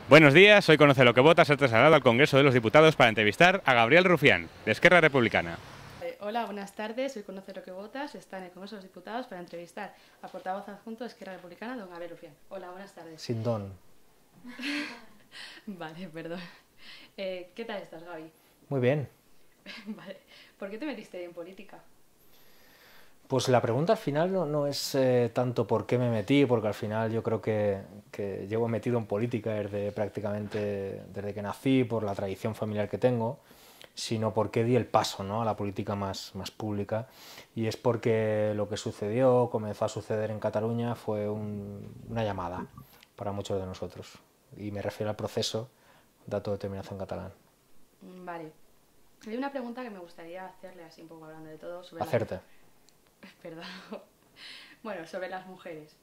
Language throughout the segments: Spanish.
Buenos días, hoy Conoce lo que vota se ha trasladado al Congreso de los Diputados para entrevistar a Gabriel Rufián, de Esquerra Republicana. Hola, buenas tardes. Hoy Conoce lo que votas está en el Congreso de los Diputados para entrevistar al portavoz adjunto de Esquerra Republicana, don Gabriel Rufián. Hola, buenas tardes. Sin don. Vale, perdón. ¿Qué tal estás, Gaby? Muy bien. Vale. ¿Por qué te metiste en política? Pues la pregunta al final no es tanto por qué me metí, porque al final yo creo que llevo metido en política desde que nací, por la tradición familiar que tengo, sino por qué di el paso, ¿no?, a la política más pública. Y es porque lo que sucedió, comenzó a suceder en Cataluña, fue una llamada para muchos de nosotros. Y me refiero al proceso de autodeterminación catalán. Vale. Hay una pregunta que me gustaría hacerle, así un poco hablando de todo, sobre Hacerte. Perdón. Bueno, sobre las mujeres.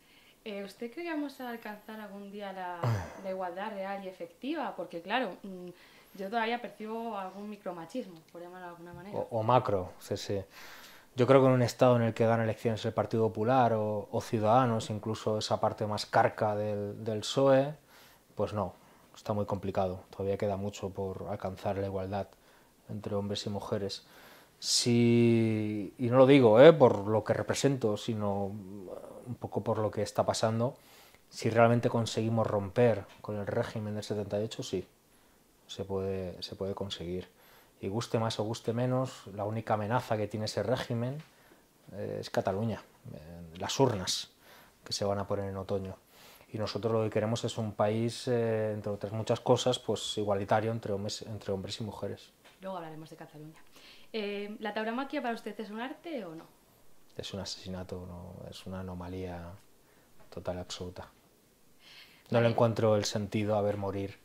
¿Usted cree que vamos a alcanzar algún día la igualdad real y efectiva? Porque claro, yo todavía percibo algún micromachismo, por llamarlo de alguna manera. O macro, sí, sí. Yo creo que en un estado en el que gana elecciones el Partido Popular o Ciudadanos, incluso esa parte más carca del PSOE, pues no, está muy complicado. Todavía queda mucho por alcanzar la igualdad entre hombres y mujeres. Y no lo digo por lo que represento, sino un poco por lo que está pasando. Si realmente conseguimos romper con el régimen del 78, sí, se puede conseguir. Y guste más o guste menos, la única amenaza que tiene ese régimen es Cataluña, las urnas que se van a poner en otoño. Y nosotros lo que queremos es un país, entre otras muchas cosas, pues igualitario entre hombres y mujeres. Luego hablaremos de Cataluña. ¿La tauromaquia para usted es un arte o no? Es un asesinato, ¿no? Es una anomalía total y absoluta. No le encuentro el sentido a ver morir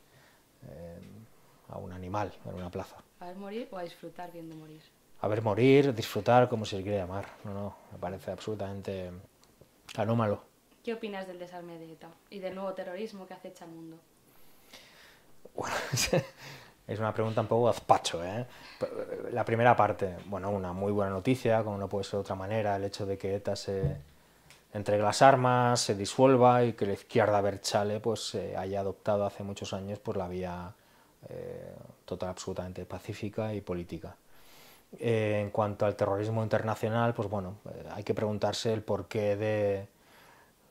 a un animal en una plaza. ¿A ver morir o a disfrutar viendo morir? A ver morir, disfrutar, como se le quiere llamar. No, me parece absolutamente anómalo. ¿Qué opinas del desarme de ETA y del nuevo terrorismo que acecha al mundo? Bueno, es una pregunta un poco gazpacho, ¿eh? La primera parte, bueno, una muy buena noticia, como no puede ser de otra manera, el hecho de que ETA se entregue las armas, se disuelva y que la izquierda Berchale pues haya adoptado hace muchos años por la vía total, absolutamente pacífica y política. En cuanto al terrorismo internacional, pues bueno, hay que preguntarse el porqué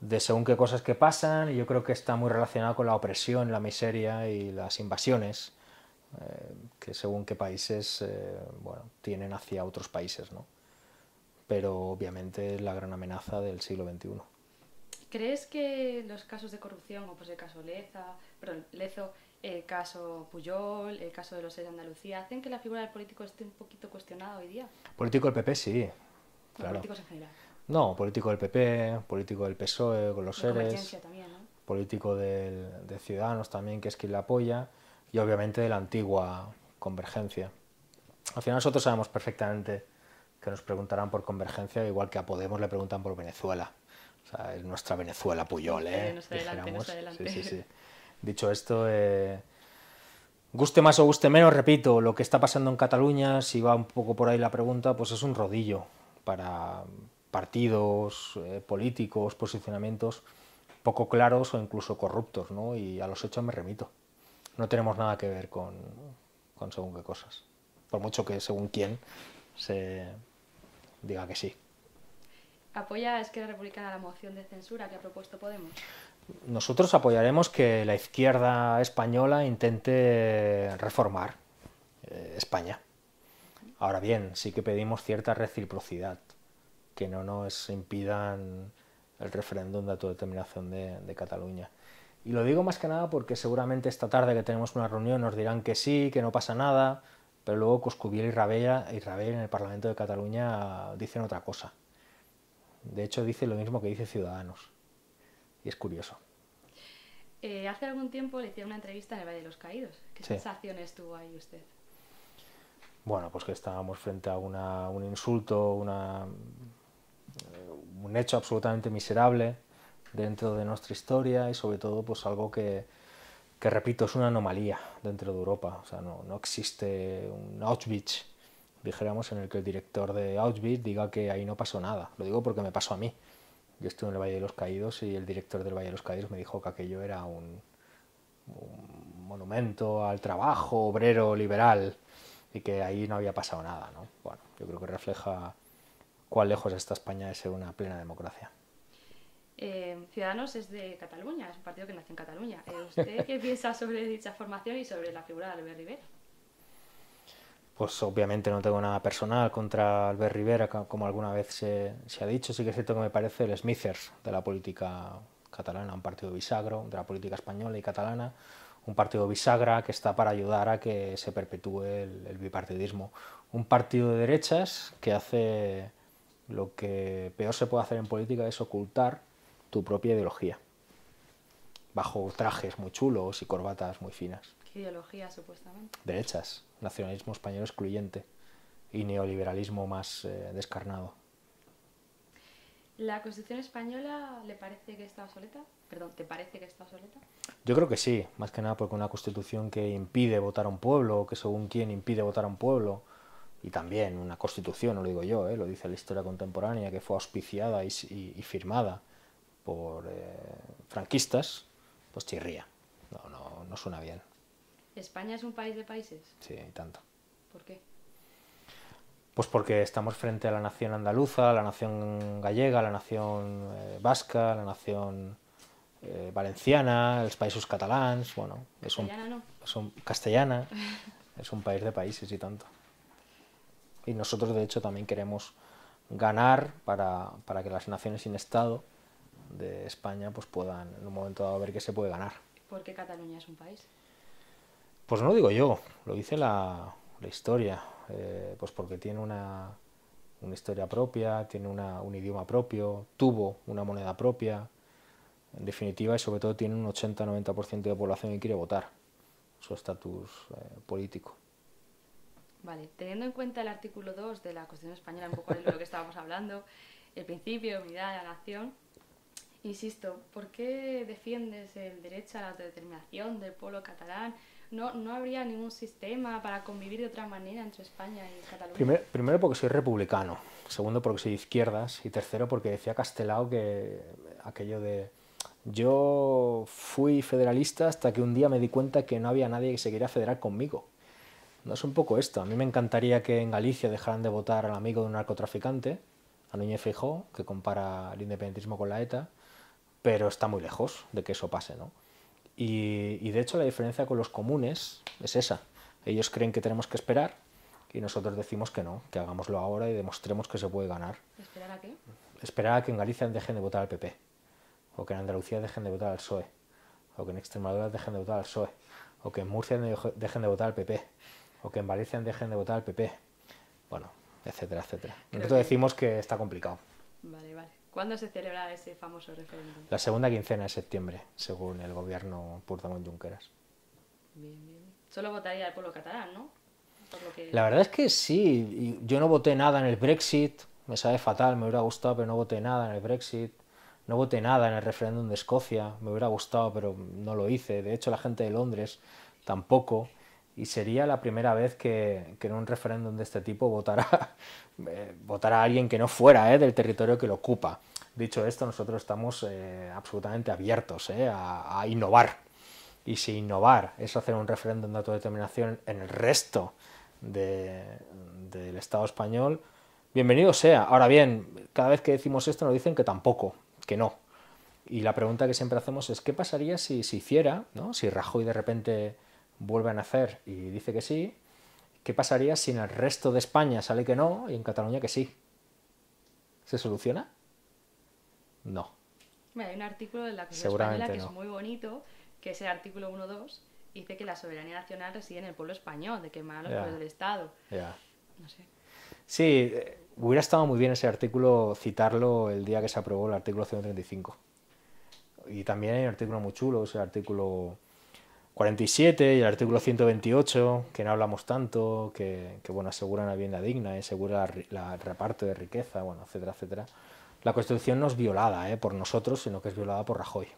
de según qué cosas que pasan, y yo creo que está muy relacionado con la opresión, la miseria y las invasiones que según qué países bueno, tienen hacia otros países, ¿no? Pero obviamente es la gran amenaza del siglo XXI. ¿Crees que los casos de corrupción, o pues el caso Lezo, el caso Pujol, el caso de los de Andalucía, hacen que la figura del político esté un poquito cuestionada hoy día? Político del PP, sí, No, claro. políticos en general. No, político del PP, político del PSOE con los De seres, Convergencia también, ¿no? político de Ciudadanos también, que es quien la apoya, y obviamente de la antigua Convergencia. Al final nosotros sabemos perfectamente que nos preguntarán por Convergencia, igual que a Podemos le preguntan por Venezuela. O sea, es nuestra Venezuela Puyol, ¿eh? No está adelante, no está adelante. Sí, sí, sí. Dicho esto, guste más o guste menos, repito, lo que está pasando en Cataluña, si va un poco por ahí la pregunta, pues es un rodillo para partidos, políticos, posicionamientos poco claros o incluso corruptos, ¿no? Y a los hechos me remito. No tenemos nada que ver con según qué cosas. Por mucho que según quién se diga que sí. ¿Apoya a Esquerra Republicana la moción de censura que ha propuesto Podemos? Nosotros apoyaremos que la izquierda española intente reformar España. Ahora bien, sí que pedimos cierta reciprocidad, que no nos impidan el referéndum de autodeterminación de Cataluña. Y lo digo más que nada porque seguramente esta tarde que tenemos una reunión nos dirán que sí, que no pasa nada, pero luego Coscubiela y Rabell en el Parlamento de Cataluña dicen otra cosa. De hecho, dice lo mismo que dice Ciudadanos. Y es curioso. Hace algún tiempo le hicieron una entrevista en el Valle de los Caídos. ¿Qué sensaciones tuvo ahí usted? Bueno, pues que estábamos frente a un insulto, un hecho absolutamente miserable dentro de nuestra historia, y sobre todo pues algo que repito, es una anomalía dentro de Europa. O sea, no existe un Auschwitz, dijéramos, en el que el director de Auschwitz diga que ahí no pasó nada. Lo digo porque me pasó a mí. Yo estuve en el Valle de los Caídos y el director del Valle de los Caídos me dijo que aquello era un monumento al trabajo obrero liberal y que ahí no había pasado nada, ¿no? Bueno, yo creo que refleja cuán lejos está España de ser una plena democracia. Ciudadanos es de Cataluña, es un partido que nació en Cataluña. ¿Usted qué piensa sobre dicha formación y sobre la figura de Albert Rivera? Pues obviamente no tengo nada personal contra Albert Rivera, como alguna vez se ha dicho. Sí que es cierto que me parece el Smithers de la política catalana, un partido bisagro de la política española y catalana, un partido bisagra que está para ayudar a que se perpetúe el bipartidismo. Un partido de derechas que hace lo que peor se puede hacer en política, es ocultar tu propia ideología, bajo trajes muy chulos y corbatas muy finas. ¿Qué ideología, supuestamente? Derechas, nacionalismo español excluyente y neoliberalismo más descarnado. ¿La Constitución española le parece que está obsoleta? Perdón, ¿te parece que está obsoleta? Yo creo que sí, más que nada porque una Constitución que impide votar a un pueblo, o que según quién impide votar a un pueblo, y también una Constitución, no lo digo yo, lo dice la historia contemporánea, que fue auspiciada y firmada por franquistas, pues chirría, no suena bien. ¿España es un país de países? Sí, y tanto. ¿Por qué? Pues porque estamos frente a la nación andaluza, la nación gallega, la nación vasca, la nación valenciana, los países catalans, bueno, castellana, es un país de países y tanto. Y nosotros de hecho también queremos ganar para que las naciones sin Estado de España pues puedan en un momento dado ver que se puede ganar. ¿Por qué Cataluña es un país? Pues no lo digo yo, lo dice la historia, pues porque tiene una historia propia, tiene un idioma propio, tuvo una moneda propia, en definitiva, y sobre todo tiene un 80-90% de población que quiere votar, su estatus político. Vale, teniendo en cuenta el artículo 2 de la Constitución española, un poco de lo que estábamos hablando, el principio de unidad de la nación, insisto, ¿por qué defiendes el derecho a la autodeterminación del pueblo catalán? ¿No habría ningún sistema para convivir de otra manera entre España y Cataluña? Primero porque soy republicano, segundo porque soy de izquierdas y tercero porque decía Castelao que aquello de yo fui federalista hasta que un día me di cuenta que no había nadie que se quería federar conmigo. No es un poco esto. A mí me encantaría que en Galicia dejaran de votar al amigo de un narcotraficante, a Núñez Feijóo, que compara el independentismo con la ETA, pero está muy lejos de que eso pase, ¿no? Y de hecho la diferencia con los comunes es esa. Ellos creen que tenemos que esperar y nosotros decimos que no, que hagámoslo ahora y demostremos que se puede ganar. ¿Esperar a qué? Esperar a que en Galicia dejen de votar al PP, o que en Andalucía dejen de votar al PSOE, o que en Extremadura dejen de votar al PSOE, o que en Murcia dejen de votar al PP, o que en Valencia dejen de votar al PP, bueno, etcétera, etcétera. Nosotros decimos que está complicado. Vale, vale. ¿Cuándo se celebra ese famoso referéndum? La segunda quincena de septiembre, según el gobierno Puigdemont-Junqueras. Bien, bien. Solo votaría el pueblo catalán, ¿no? Por lo que... La verdad es que sí. Yo no voté nada en el Brexit, me sabe fatal, me hubiera gustado, pero no voté nada en el Brexit. No voté nada en el referéndum de Escocia, me hubiera gustado, pero no lo hice. De hecho, la gente de Londres tampoco. Y sería la primera vez que en un referéndum de este tipo votara a alguien que no fuera del territorio que lo ocupa. Dicho esto, nosotros estamos absolutamente abiertos a innovar. Y si innovar es hacer un referéndum de autodeterminación en el resto del Estado español, bienvenido sea. Ahora bien, cada vez que decimos esto nos dicen que tampoco, que no. Y la pregunta que siempre hacemos es ¿qué pasaría si se hiciera, ¿no? Si Rajoy de repente vuelve a nacer y dice que sí? ¿Qué pasaría si en el resto de España sale que no y en Cataluña que sí? ¿Se soluciona? No. Mira, hay un artículo de la Constitución española que es muy bonito, que es el artículo 1.2, dice que la soberanía nacional reside en el pueblo español, de que emana los poderes del Estado. No sé. Sí, hubiera estado muy bien ese artículo citarlo el día que se aprobó el artículo 135. Y también hay un artículo muy chulo, es el artículo 47 y el artículo 128, que no hablamos tanto, que bueno, aseguran la vivienda digna, asegura el reparto de riqueza, bueno, etcétera, etcétera. La Constitución no es violada por nosotros, sino que es violada por Rajoy.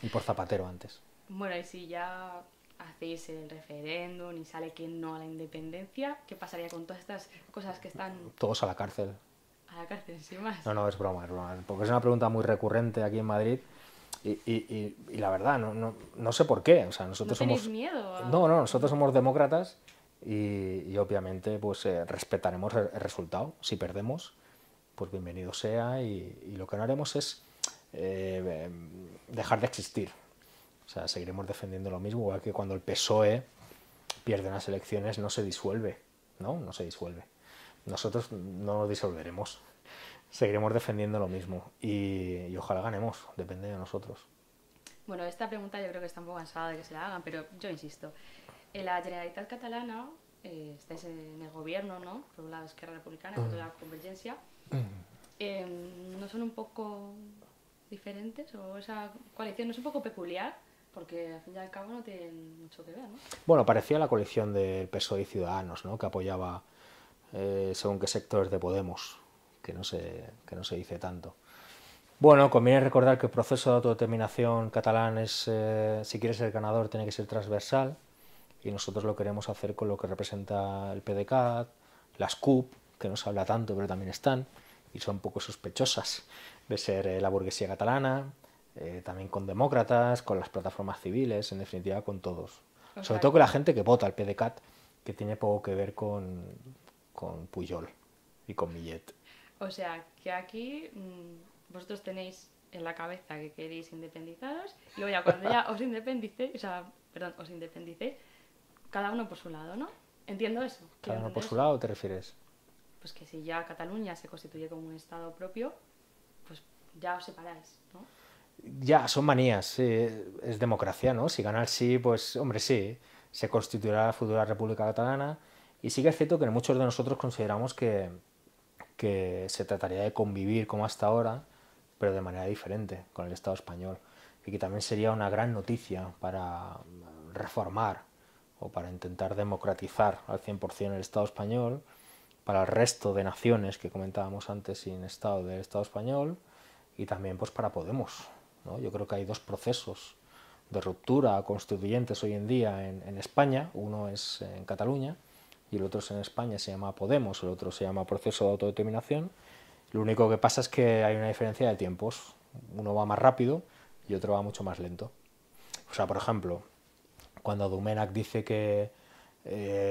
Y por Zapatero antes. Bueno, y si ya hacéis el referéndum y sale que no a la independencia, ¿qué pasaría con todas estas cosas que están... Todos a la cárcel. A la cárcel, sin más. No, es broma, porque es una pregunta muy recurrente aquí en Madrid. Y la verdad, no sé por qué. O sea, ¿No nosotros tenéis somos... miedo? No, nosotros somos demócratas y obviamente pues respetaremos el resultado. Si perdemos, pues bienvenido sea y lo que no haremos es dejar de existir. O sea, seguiremos defendiendo lo mismo, igual que cuando el PSOE pierde unas elecciones no se disuelve, ¿no? No se disuelve. Nosotros no nos disolveremos. Seguiremos defendiendo lo mismo y ojalá ganemos, depende de nosotros. Bueno, esta pregunta yo creo que está un poco cansada de que se la hagan, pero yo insisto. En la Generalitat Catalana estáis en el gobierno, ¿no? Por un lado Esquerra Republicana, por otro lado Convergencia. ¿No son un poco diferentes? ¿O esa coalición no es un poco peculiar? Porque al fin y al cabo no tienen mucho que ver, ¿no? Bueno, parecía la coalición del PSOE y Ciudadanos, ¿no? Que apoyaba según qué sectores de Podemos, que no se dice tanto. Bueno, conviene recordar que el proceso de autodeterminación catalán es, si quiere ser ganador, tiene que ser transversal, y nosotros lo queremos hacer con lo que representa el PDeCAT, las CUP, que no se habla tanto, pero también están, y son un poco sospechosas de ser la burguesía catalana, también con demócratas, con las plataformas civiles, en definitiva con todos. Sobre todo con la gente que vota al PDeCAT, que tiene poco que ver con Pujol y con Millet. O sea, que aquí vosotros tenéis en la cabeza que queréis independizaros y luego ya cuando ya os independicéis, os independicéis, cada uno por su lado, ¿no? Entiendo eso. ¿Cada uno por su lado te refieres? Pues que si ya Cataluña se constituye como un estado propio, pues ya os separáis, ¿no? Ya, son manías, sí, es democracia, ¿no? Si gana el sí, pues hombre, sí, se constituirá la futura República Catalana y sí que es cierto que muchos de nosotros consideramos que se trataría de convivir como hasta ahora, pero de manera diferente con el Estado español y que también sería una gran noticia para reformar o para intentar democratizar al 100% el Estado español, para el resto de naciones que comentábamos antes sin Estado del Estado español y también pues para Podemos, ¿no? Yo creo que hay dos procesos de ruptura constituyentes hoy en día en España, uno es en Cataluña y el otro es en España, se llama Podemos, el otro se llama Proceso de Autodeterminación. Lo único que pasa es que hay una diferencia de tiempos, uno va más rápido y otro va mucho más lento. O sea, por ejemplo, cuando Domènech dice que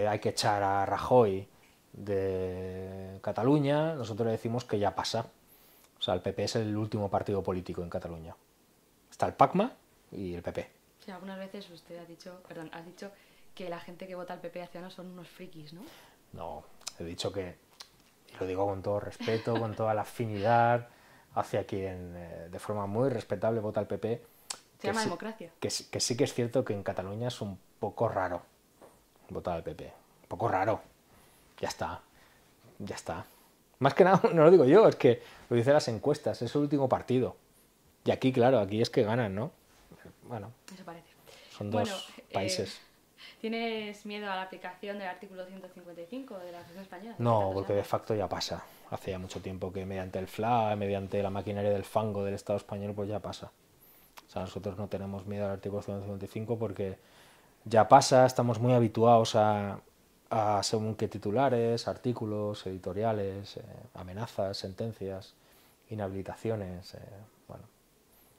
hay que echar a Rajoy de Cataluña, nosotros le decimos que ya pasa. O sea, el PP es el último partido político en Cataluña. Está el PACMA y el PP. Sí, algunas veces usted ha dicho que la gente que vota al PP hacia son unos frikis, ¿no? No, he dicho que, y lo digo con todo respeto, con toda la afinidad hacia quien de forma muy respetable vota al PP. Se llama democracia. Que sí que es cierto que en Cataluña es un poco raro votar al PP. Un poco raro. Ya está. Ya está. Más que nada, no lo digo yo, es que lo dicen las encuestas, es el último partido. Y aquí, claro, aquí es que ganan, ¿no? Bueno, eso parece. Son dos países. ¿Tienes miedo a la aplicación del artículo 155 de la Constitución española? No, porque de facto ya pasa. Hace ya mucho tiempo que mediante el FLA, mediante la maquinaria del fango del Estado español, pues ya pasa. O sea, nosotros no tenemos miedo al artículo 155 porque ya pasa, estamos muy habituados a según qué titulares, artículos, editoriales, amenazas, sentencias, inhabilitaciones, bueno,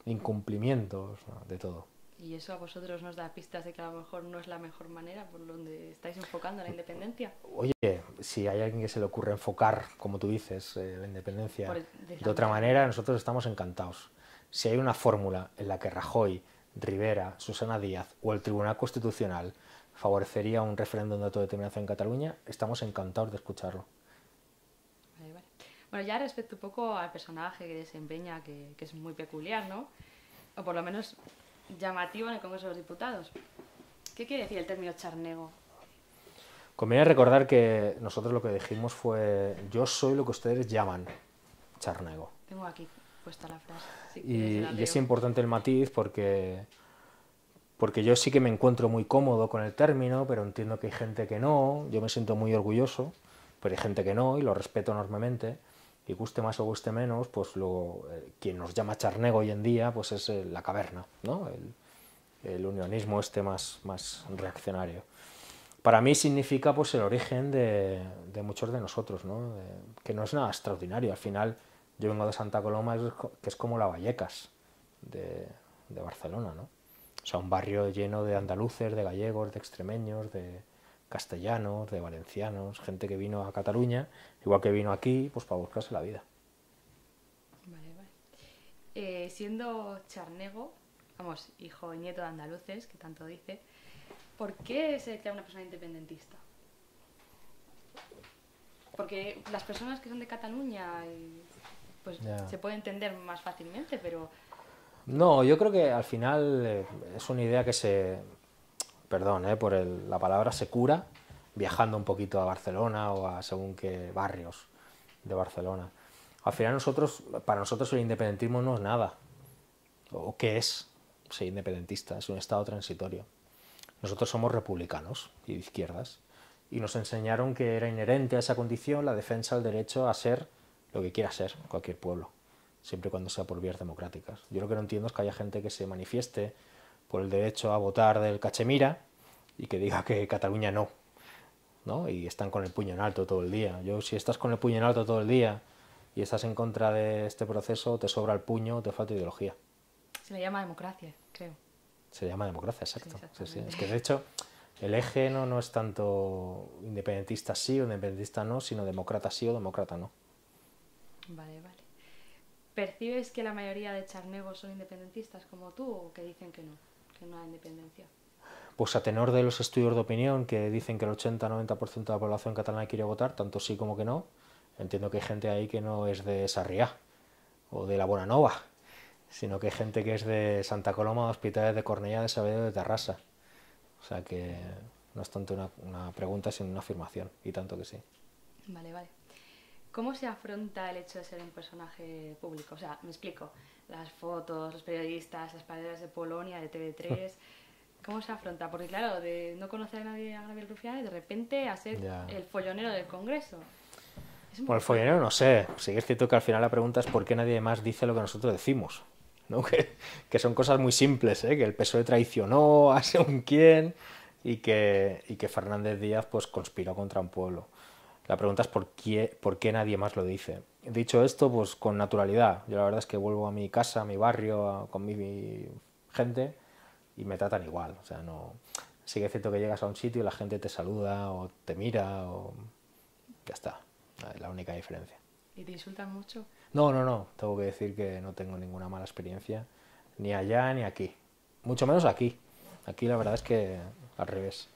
incumplimientos, ¿no? De todo. ¿Y eso a vosotros nos da pistas de que a lo mejor no es la mejor manera por donde estáis enfocando la independencia? Oye, si hay alguien que se le ocurre enfocar, como tú dices, la independencia de otra manera, nosotros estamos encantados. Si hay una fórmula en la que Rajoy, Rivera, Susana Díaz o el Tribunal Constitucional favorecería un referéndum de autodeterminación en Cataluña, estamos encantados de escucharlo. Vale, vale. Bueno, ya respecto un poco al personaje que desempeña, que es muy peculiar, ¿no? O por lo menos llamativo en el Congreso de los Diputados. ¿Qué quiere decir el término charnego? Conviene recordar que nosotros lo que dijimos fue: yo soy lo que ustedes llaman charnego. Tengo aquí puesta la frase. Y es importante el matiz porque yo sí que me encuentro muy cómodo con el término, pero entiendo que hay gente que no. Yo me siento muy orgulloso, pero hay gente que no y lo respeto enormemente. Y guste más o guste menos, pues quien nos llama charnego hoy en día pues es la caverna, ¿no? El unionismo más reaccionario. Para mí significa pues el origen de muchos de nosotros, ¿no? Que no es nada extraordinario. Al final yo vengo de Santa Coloma, que es como la Vallecas de de Barcelona, ¿no? O sea, un barrio lleno de andaluces, de gallegos, de extremeños, de castellanos, de valencianos, gente que vino a Cataluña, igual que vino aquí, pues para buscarse la vida. Vale, vale. Siendo charnego, vamos, hijo y nieto de andaluces, que tanto dice, ¿por qué se declara una persona independentista? Porque las personas que son de Cataluña, pues Ya. se puede entender más fácilmente, pero No, yo creo que al final es una idea que perdón, por la palabra, se cura viajando un poquito a Barcelona o a según qué barrios de Barcelona. Al final para nosotros el independentismo no es nada. ¿O qué es ser independentista? Es un estado transitorio. Nosotros somos republicanos y de izquierdas y nos enseñaron que era inherente a esa condición la defensa del derecho a ser lo que quiera ser cualquier pueblo, siempre y cuando sea por vías democráticas. Yo lo que no entiendo es que haya gente que se manifieste por el derecho a votar del Cachemira y que diga que Cataluña no, ¿no? Y están con el puño en alto todo el día. Si estás con el puño en alto todo el día y estás en contra de este proceso, te sobra el puño, te falta ideología. se le llama democracia, creo. Se llama democracia, exacto. Sí, Sí, sí. exactamente. Es que de hecho el eje no es tanto independentista sí o independentista no, sino demócrata sí o demócrata no. Vale, vale. ¿Percibes que la mayoría de charnegos son independentistas como tú o que dicen que no hay independencia? Pues a tenor de los estudios de opinión que dicen que el 80-90% de la población catalana quiere votar, tanto sí como que no, entiendo que hay gente ahí que no es de Sarriá o de la Bonanova, sino que hay gente que es de Santa Coloma, de Hospitales de Cornellà, de Sabadell, de Terrassa. O sea que no es tanto una pregunta, sino una afirmación, y tanto que sí. Vale, vale. ¿Cómo se afronta el hecho de ser un personaje público? O sea, me explico. Las fotos, los periodistas, las paredes de Polonia, de TV3. ¿Cómo se afronta? Porque claro, de no conocer a nadie a Gabriel Rufián y de repente a ser Ya. el follonero del Congreso. Es muy Bueno, el fuerte. follonero no sé. Sí que es cierto que al final la pregunta es por qué nadie más dice lo que nosotros decimos, ¿no? Que son cosas muy simples, ¿eh? Que el PSOE traicionó a según quién y que Fernández Díaz pues conspiró contra un pueblo. La pregunta es por qué nadie más lo dice. Dicho esto, pues con naturalidad. Yo la verdad es que vuelvo a mi casa, a mi barrio, con mi gente y me tratan igual. O sea, no. Sí que es cierto que llegas a un sitio y la gente te saluda o te mira o ya está. Es la única diferencia. ¿Y te insultan mucho? No, no, no. Tengo que decir que no tengo ninguna mala experiencia ni allá ni aquí. Mucho menos aquí. Aquí la verdad es que al revés.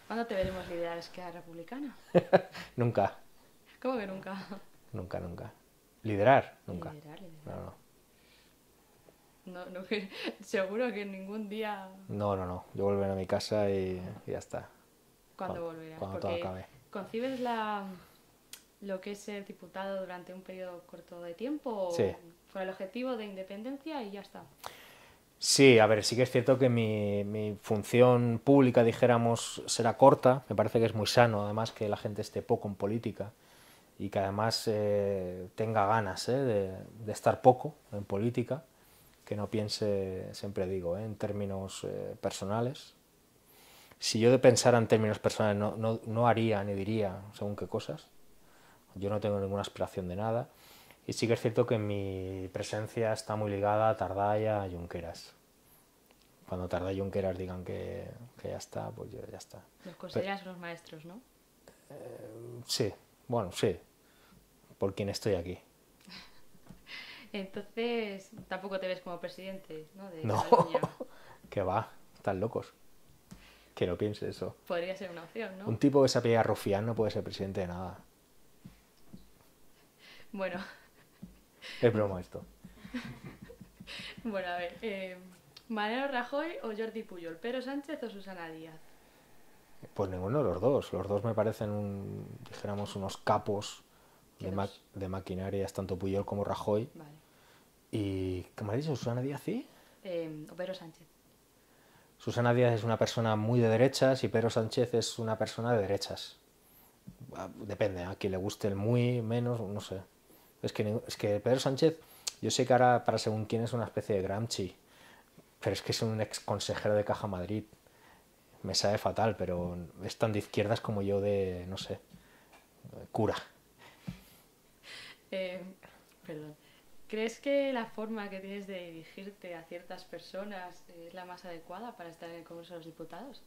¿Cuándo te veremos liderar Esquerra Republicana? Nunca, ¿Cómo que nunca? nunca, nunca. Liderar, nunca. Liderar. No, no. No, seguro que ningún día. No, no, no. Yo volveré a mi casa y ya está. ¿Cuándo volverás? Cuando todo Porque acabe. ¿concibes lo que es ser diputado durante un periodo corto de tiempo o Sí. con el objetivo de independencia y ya está? Sí, a ver, sí que es cierto que mi función pública, dijéramos, será corta. Me parece que es muy sano, además, que la gente esté poco en política y que además tenga ganas de estar poco en política, que no piense, siempre digo, en términos personales. Si yo de pensara en términos personales no haría ni diría según qué cosas. Yo no tengo ninguna aspiración de nada. Y sí que es cierto que mi presencia está muy ligada a Tardá y a Junqueras. Cuando Tardá y Junqueras digan que ya está, pues ya está. Los consideras unos maestros, ¿no? Sí, bueno, sí, por quien estoy aquí. Entonces, tampoco te ves como presidente, ¿no? De No, Cataluña. que va, están locos. Que no piense eso. Podría ser una opción, ¿no? Un tipo que se apellida Rufián no puede ser presidente de nada. Bueno, Es broma esto. bueno, a ver. ¿Mariano Rajoy o Jordi Pujol? ¿Pedro Sánchez o Susana Díaz? Pues ninguno de los dos. Los dos me parecen, dijéramos, unos capos ¿Qué de, dos? de maquinarias, tanto Puyol como Rajoy. Vale. Y, ¿qué me ha dicho? ¿Susana Díaz sí? O Pedro Sánchez. Susana Díaz es una persona muy de derechas y Pedro Sánchez es una persona de derechas. Depende, a quien le guste el muy, menos, no sé. Es que Pedro Sánchez, yo sé que ahora para según quién es una especie de Gramsci, pero es que es un ex consejero de Caja Madrid. Me sabe fatal, pero es tan de izquierdas como yo de, no sé, cura. Eh, perdón. ¿Crees que la forma que tienes de dirigirte a ciertas personas es la más adecuada para estar en el Congreso de los Diputados?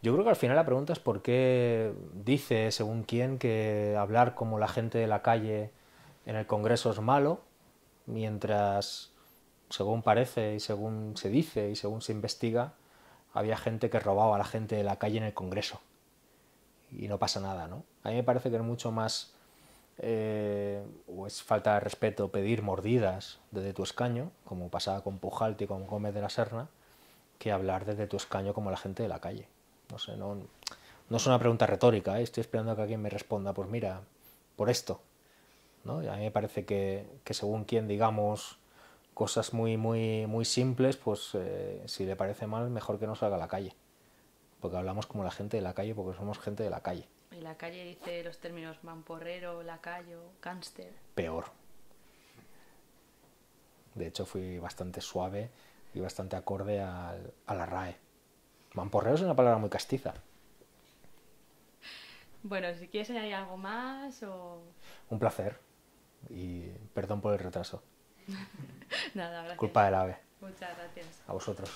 Yo creo que al final la pregunta es por qué dice, según quién, que hablar como la gente de la calle en el Congreso es malo, mientras, según parece y según se dice y según se investiga, había gente que robaba a la gente de la calle en el Congreso. Y no pasa nada, ¿no? A mí me parece que es mucho más, o es falta de respeto pedir mordidas desde tu escaño, como pasaba con Pujalt y con Gómez de la Serna, que hablar desde tu escaño como la gente de la calle. No sé, no es una pregunta retórica, ¿eh? Estoy esperando a que alguien me responda, pues mira, por esto, ¿no? Y a mí me parece que según quien digamos cosas muy simples, pues si le parece mal, mejor que no salga a la calle. Porque hablamos como la gente de la calle, porque somos gente de la calle. Y la calle dice los términos mamporrero, lacayo, gánster. Peor. De hecho, fui bastante suave y bastante acorde a la RAE. Mamporrero es una palabra muy castiza. Bueno, si quieres añadir algo más o... Un placer. Y perdón por el retraso. Nada, gracias. Culpa del AVE. Muchas gracias. A vosotros.